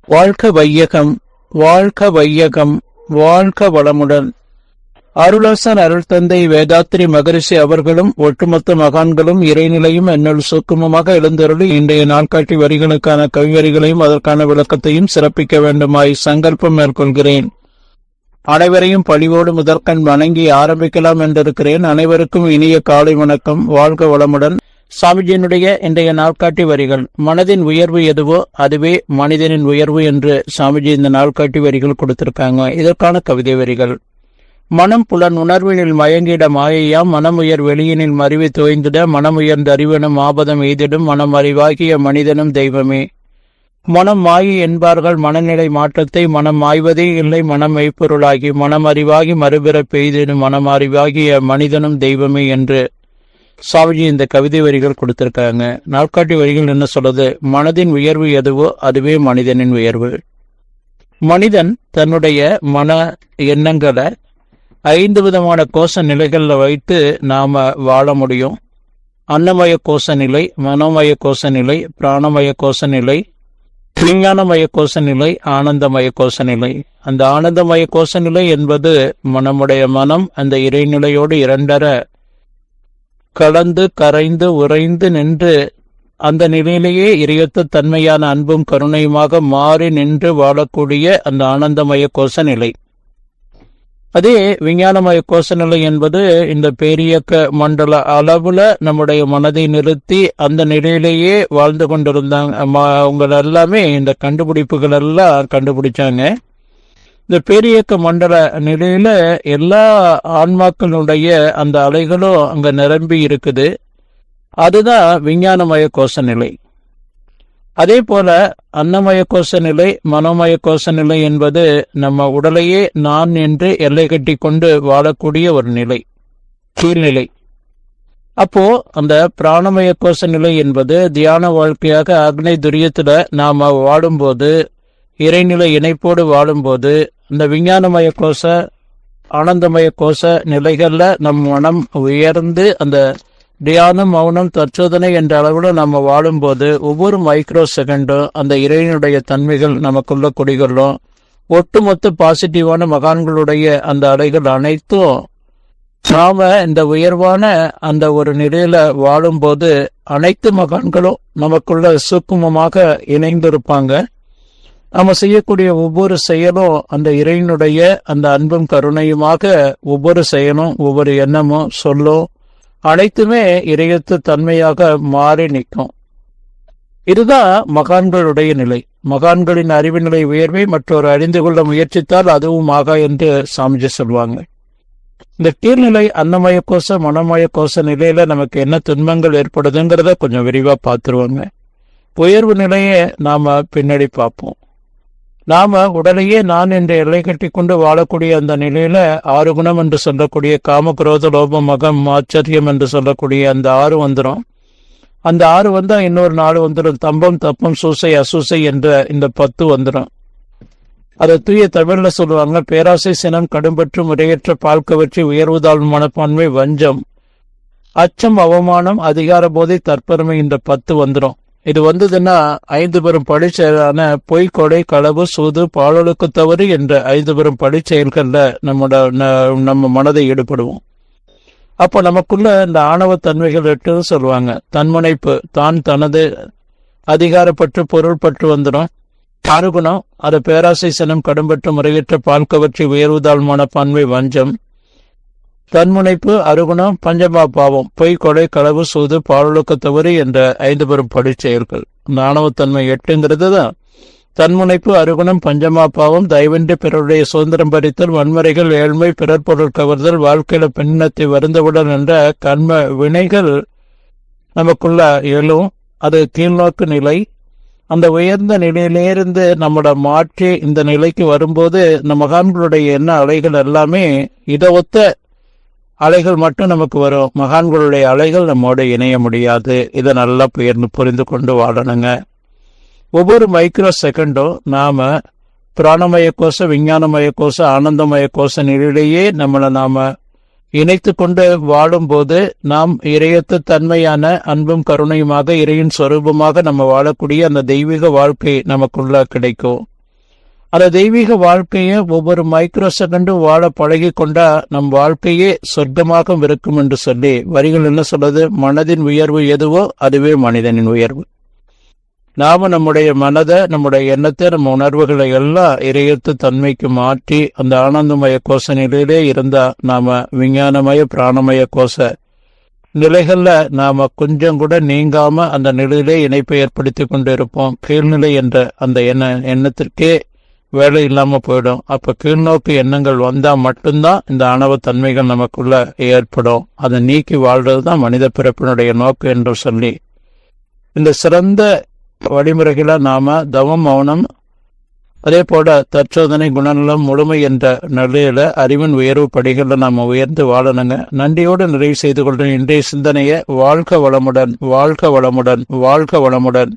வாழ்க வையகம், வாழ்க வையகம், வாழ்க வளமுடன். அருளாசன் அருள் தந்தை வேதாத்திரி மகரிஷி அவர்களும் ஒட்டுமொத்த மகான்களும் இறைநிலையும் என்னுள் சூக்குமமாக எழுந்தருளி இன்றைய நாட்காட்டி வரிகளுக்கான கவிவரிகளையும் அதற்கான விளக்கத்தையும் சிறப்பிக்க வேண்டுமாய் சங்கல்பம் மேற்கொள்கிறேன். அனைவரையும் பணிவோடு முதற்கண் வணங்கி ஆரம்பிக்கலாம் என்றிருக்கிறேன். அனைவருக்கும் இனிய காலை வணக்கம். வாழ்க வளமுடன். சாமிஜியினுடைய இன்றைய நாட்காட்டி வரிகள். மனதின் உயர்வு எதுவோ அதுவே மனிதனின் உயர்வு என்று சாமிஜி இந்த நாட்காட்டி வரிகள் கொடுத்திருக்காங்க. இதற்கான கவிதை வரிகள். மனம் புலன் உணர்வினில் மயங்கிட மாயையாம், மனம் உயர் வெளியினில் மறிவு தோய்ந்திட, மனம் உயர்ந்த அறிவனும் ஆபதம் எய்திடும், மனம் அறிவாகிய மனிதனும் தெய்வமே. மனம் மாயை என்பார்கள் மனநிலை மாற்றத்தை, மனம் ஆய்வதே இல்லை மனம் மெய்ப்பொருளாகி, மனம் அறிவாகி மறுபிறப் பெய்திடும், மனம் அறிவாகிய மனிதனும் தெய்வமே என்று சாமிஜி இந்த கவிதை வரிகள் கொடுத்திருக்காங்க. நாட்காட்டி வரிகள் என்ன சொல்லுது? மனதின் உயர்வு எதுவோ அதுவே மனிதனின் உயர்வு. மனிதன் தன்னுடைய மன எண்ணங்களை 5 விதமான கோஷ நிலைகள்ல வைத்து நாம வாழ முடியும். அன்னமய கோஷ நிலை, மனோமய கோஷ நிலை, பிராணமய கோஷ நிலை, விஞ்ஞானமய கோஷ நிலை, ஆனந்தமய கோஷ நிலை. அந்த ஆனந்தமய கோஷ நிலை என்பது நம்முடைய மனம் அந்த இறைநிலையோடு இரண்டர கலந்து கரைந்து உறைந்து நின்று அந்த நிலையிலேயே இறையொத்த தன்மையான அன்பும் கருணையுமாக மாறி நின்று வாழக்கூடிய அந்த ஆனந்தமய கோஷ நிலை. அதே விஞ்ஞானமய கோஷ நிலை என்பது இந்த பேரியக்க மண்டல அளவுல நம்முடைய மனதை நிறுத்தி அந்த நிலையிலேயே வாழ்ந்து கொண்டிருந்தாங்க. அவங்க எல்லாமே இந்த கண்டுபிடிப்புகள் எல்லாம் கண்டுபிடிச்சாங்க. இந்த பேரியக்க மண்டல நிலையில எல்லா ஆன்மாக்களுடைய அந்த அலைகளும் அங்க நிரம்பி இருக்குது. அதுதான் விஞ்ஞானமய கோஷ நிலை. அதே போல அன்னமய கோஷ நிலை, மனோமய கோஷ நிலை என்பது நம்ம உடலையே நான் என்று எல்லை கட்டி கொண்டு வாழக்கூடிய ஒரு நிலை, கீழ்நிலை. அப்போ அந்த பிராணமய கோஷ நிலை என்பது தியான வாழ்க்கையாக அக்னை துரியத்துல நாம வாழும்போது, இறைநிலை இணைப்போடு வாழும்போது, இந்த விஞ்ஞானமய கோஷ ஆனந்தமய கோஷ நிலைகள்ல நம் மனம் உயர்ந்து அந்த தியானம் மௌனம் தற்சோதனை என்ற அளவில் நம்ம வாழும்போது ஒவ்வொரு மைக்ரோ செகண்டும் அந்த இறைவனுடைய தன்மைகள் நமக்குள்ள குடிகளும் ஒட்டுமொத்த பாசிட்டிவான மகான்களுடைய அந்த அலைகள் அனைத்தும் நாம இந்த உயர்வான அந்த ஒரு நிலையில வாழும்போது அனைத்து மகான்களும் நமக்குள்ள சூக்குமமாக இணைந்திருப்பாங்க. நம்ம செய்யக்கூடிய ஒவ்வொரு செயலும் அந்த இறைவனுடைய அந்த அன்பும் கருணையுமாக ஒவ்வொரு செயலும் ஒவ்வொரு எண்ணமும் சொல்லும் அனைத்துமே இறையத்து தன்மையாக மாறி நிற்கும். இதுதான் மகான்களுடைய நிலை. மகான்களின் அறிவு நிலை உயர்வை மற்றொரு அறிந்து கொள்ள முயற்சித்தால் அதுவும் ஆகா என்று சாமிஜி சொல்லுவாங்க. இந்த கீழ்நிலை அன்னமய கோஷ மனமய கோஷ நிலையில நமக்கு என்ன துன்பங்கள் ஏற்படுதுங்கிறத கொஞ்சம் விரிவா பார்த்துருவாங்க. உயர்வு நிலையை நாம பின்னாடி பார்ப்போம். நாம உடலையே நான் என்ற எல்லை கட்டி கொண்டு வாழக்கூடிய அந்த நிலையில 6 குணம் என்று சொல்லக்கூடிய காம குரோத லோபம் மகம் ஆச்சரியம் என்று சொல்லக்கூடிய அந்த 6 வந்துடும். அந்த 6 வந்தா இன்னொரு 4 வந்துடும். தம்பம் தப்பம் சூசை அசூசை என்ற இந்த 10 வந்துடும். அதை தூய தமிழ்ல சொல்லுவாங்க, பேராசை சினம் கடும்பற்று முறையற்ற பால் கவர்ச்சி உயர்வுதாள் மனப்பான்மை வஞ்சம் அச்சம் அவமானம் அதிகார போதை தற்பெருமை இந்த 10 வந்துடும். இது வந்ததுன்னா 5 பெரும் பழிச்செயலான பொய் கொடை களவு சூது பாலொழுக்கு தவறு என்ற 5 பெரும் பழிச்செயல்கள்ல நம்ம மனதை ஈடுபடுவோம். அப்போ நமக்குள்ள இந்த ஆணவ தன்மைகள் 8 சொல்லுவாங்க. தன்முனைப்பு, தான் தனது அதிகாரப்பற்று பொருள் பற்று வந்துடும். 6 குணம், அது பேராசை சினம் கடும்பற்று முறையற்ற பால் கவர்ச்சி உயர்வுதாள் மனப்பான்மை வஞ்சம் தன்முனைப்பு 6 குணம் பஞ்சமா பாவம் பொய் கொலை களவு சூது பாலொழுக்க தவறு என்ற 5 பெரும் பழிச்செயல்கள். இந்த ஆணவத்தன்மை 8ங்கிறது தான். தன்முனைப்பு 6 குணம் பஞ்சமா பாவம் தயவின்றி பிறருடைய சுதந்திரம் பறித்தல் வன்முறைகள் ஏழ்மை பிறர் பொருள் கவர்தல் வாழ்க்கையில பெண்ணத்தை வருந்தவுடன் என்ற கர்ம வினைகள் நமக்குள்ள எழும். அது கீழ்நோக்கு நிலை. அந்த உயர்ந்த நிலையிலிருந்து நம்மளோட மாற்றி இந்த நிலைக்கு வரும்போது இந்த மகான்களுடைய எண்ண அலைகள் எல்லாமே இதை ஒத்த அலைகள் மட்டும் நமக்கு வரும். மகான்களுடைய அலைகள் நம்மோட இணைய முடியாது. இதை நல்லா புரிந்து கொண்டு வாழணுங்க. ஒவ்வொரு மைக்ரோ செகண்டும் நாம பிராணமய கோஷ விஞ்ஞானமய கோஷ ஆனந்தமய கோஷ நிலையிலேயே நம்மளை நாம இணைத்து கொண்டு வாழும்போது நாம் இறையத்த தன்மையான அன்பும் கருணையுமாக இறையின் சொரூபமாக நம்ம வாழக்கூடிய அந்த தெய்வீக வாழ்க்கை நமக்குள்ள கிடைக்கும். அந்த தெய்வீக வாழ்க்கையை ஒவ்வொரு மைக்ரோ செகண்டும் வாழ பழகி கொண்டா நம் வாழ்க்கையே சொர்க்கமாக இருக்கும் என்று சொல்லி வரிகள் என்ன சொல்றது? மனதின் உயர்வு எதுவோ அதுவே மனிதனின் உயர்வு. நாம நம்முடைய மனதை, நம்முடைய எண்ணத்தை, நம்ம உணர்வுகளை எல்லாம் இறையத்து தன்மைக்கு மாற்றி அந்த ஆனந்தமய கோஷ நிலையிலே இருந்தா நாம விஞ்ஞானமய பிராணமய கோஷ நிலைகள்ல நாம கொஞ்சம் கூட நீங்காம அந்த நிலையிலே இணைப்பை ஏற்படுத்தி கொண்டு இருப்போம். கீழ்நிலை என்ற அந்த எண்ணத்திற்கே வேலை இல்லாம போயிடும். அப்ப கீழ்நோக்கு எண்ணங்கள் வந்தா மட்டும்தான் இந்த ஆணவ தன்மைகள் நமக்குள்ள ஏற்படும். அதை நீக்கி வாழ்றதுதான் மனித பிறப்பினுடைய நோக்கு என்று சொல்லி இந்த சிறந்த வழிமுறைகளை நாம தவம், மௌனம், அதே போல தற்சோதனை, குணநலம், முழுமை என்ற நிலையில அறிவின் உயர்வு படிகள்ல நாம உயர்ந்து வாழணுங்க. நன்றியோடு நிறைவு செய்து கொள்றேன் இன்றைய சிந்தனையை. வாழ்க வளமுடன், வாழ்க வளமுடன், வாழ்க வளமுடன்.